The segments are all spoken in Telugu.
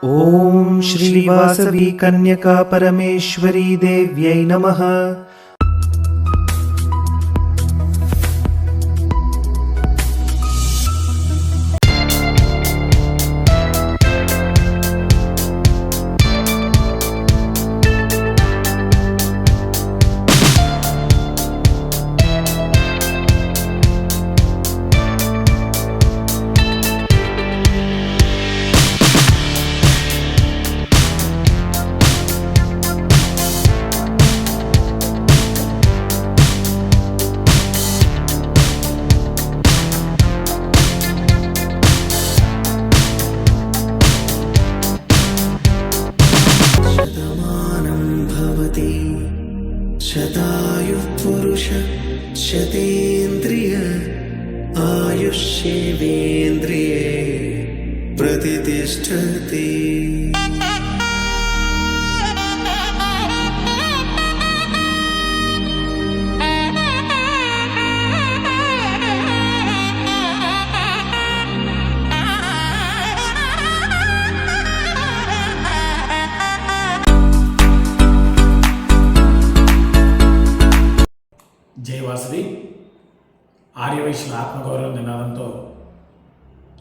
ओम श्री वासवी कन्यका परमेश्वरी देव्यै नमः। शतायुः पुरुष शतेन्द्रिय आयुष्येवेन्द्रिये प्रतिष्ठति। జై వాసవి ఆర్యవైశ్యుల ఆత్మగౌరవ నినాదంతో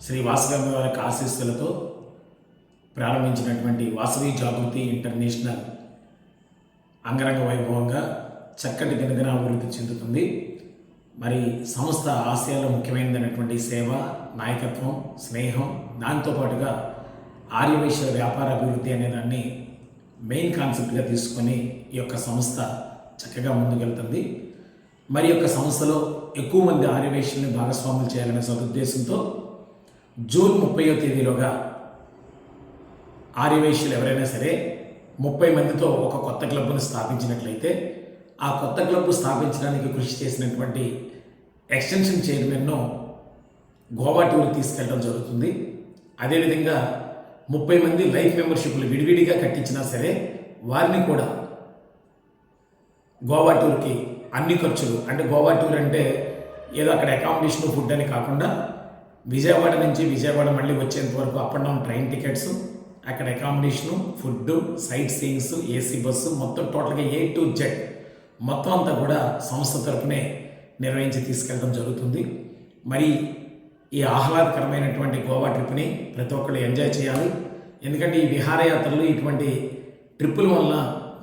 శ్రీ వాసవి వారి ఆశీస్సులతో ప్రారంభించినటువంటి వాసవి జాగృతి ఇంటర్నేషనల్ అంగరంగ వైభవంగా చక్కటి దినదిన అభివృద్ధి చెందుతుంది. మరి సంస్థ ఆశయాల్లో ముఖ్యమైనటువంటి సేవ, నాయకత్వం, స్నేహం, దాంతోపాటుగా ఆర్యవైశ్యుల వ్యాపార అభివృద్ధి అనే దాన్ని మెయిన్ కాన్సెప్ట్గా తీసుకొని ఈ యొక్క సంస్థ చక్కగా ముందుకెళ్తుంది. మరి యొక్క సంస్థలో ఎక్కువ మంది ఆర్యవైశ్యుల్ని భాగస్వాములు చేయాలనే సదుద్దేశంతో జూన్ 30వ తేదీలోగా ఆర్యవైశ్యులు ఎవరైనా సరే 30 మందితో ఒక కొత్త క్లబ్ను స్థాపించినట్లయితే ఆ కొత్త క్లబ్ స్థాపించడానికి కృషి చేసినటువంటి ఎక్స్టెన్షన్ చైర్మన్ను గోవా టూర్ తీసుకెళ్ళడం జరుగుతుంది. అదేవిధంగా 30 మంది లైఫ్ మెంబర్షిప్లు విడివిడిగా కట్టించినా సరే వారిని కూడా గోవా టూర్కి అన్ని ఖర్చులు, అంటే గోవా టూర్ అంటే ఏదో అక్కడ అకామిడేషన్, ఫుడ్ అని కాకుండా విజయవాడ నుంచి విజయవాడ మళ్ళీ వచ్చేంత వరకు up and down train tickets, అక్కడ accommodation, food, sight seeings, AC bus, మొత్తం టోటల్గా A to Z మొత్తం అంతా కూడా సంస్థ తరపునే నిర్వహించి తీసుకెళ్ళడం జరుగుతుంది. మరి ఈ ఆహ్లాదకరమైనటువంటి గోవా ట్రిప్ని ప్రతి ఒక్కళ్ళు ఎంజాయ్ చేయాలి. ఎందుకంటే ఈ విహారయాత్రలు, ఇటువంటి ట్రిప్పుల వల్ల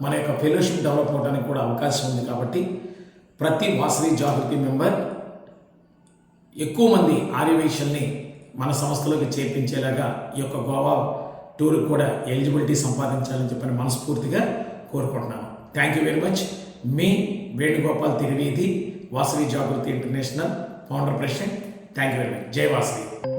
మన యొక్క ఫెలోషిప్ డెవలప్ అవడానికి కూడా అవకాశం ఉంది. కాబట్టి ప్రతి వాసవి జాగృతి మెంబర్ ఎక్కువ మంది ఆర్యవైశ్యుల్ని మన సంస్థలోకి చేర్పించేలాగా ఈ యొక్క గోవా టూర్కి కూడా ఎలిజిబిలిటీ సంపాదించాలని చెప్పని మనస్ఫూర్తిగా కోరుకుంటున్నాను. Thank you very much. మీ Venugopal Tiruveedhi, Vasavi Jagruthi international founder president. Thank you very much. జై వాసవి.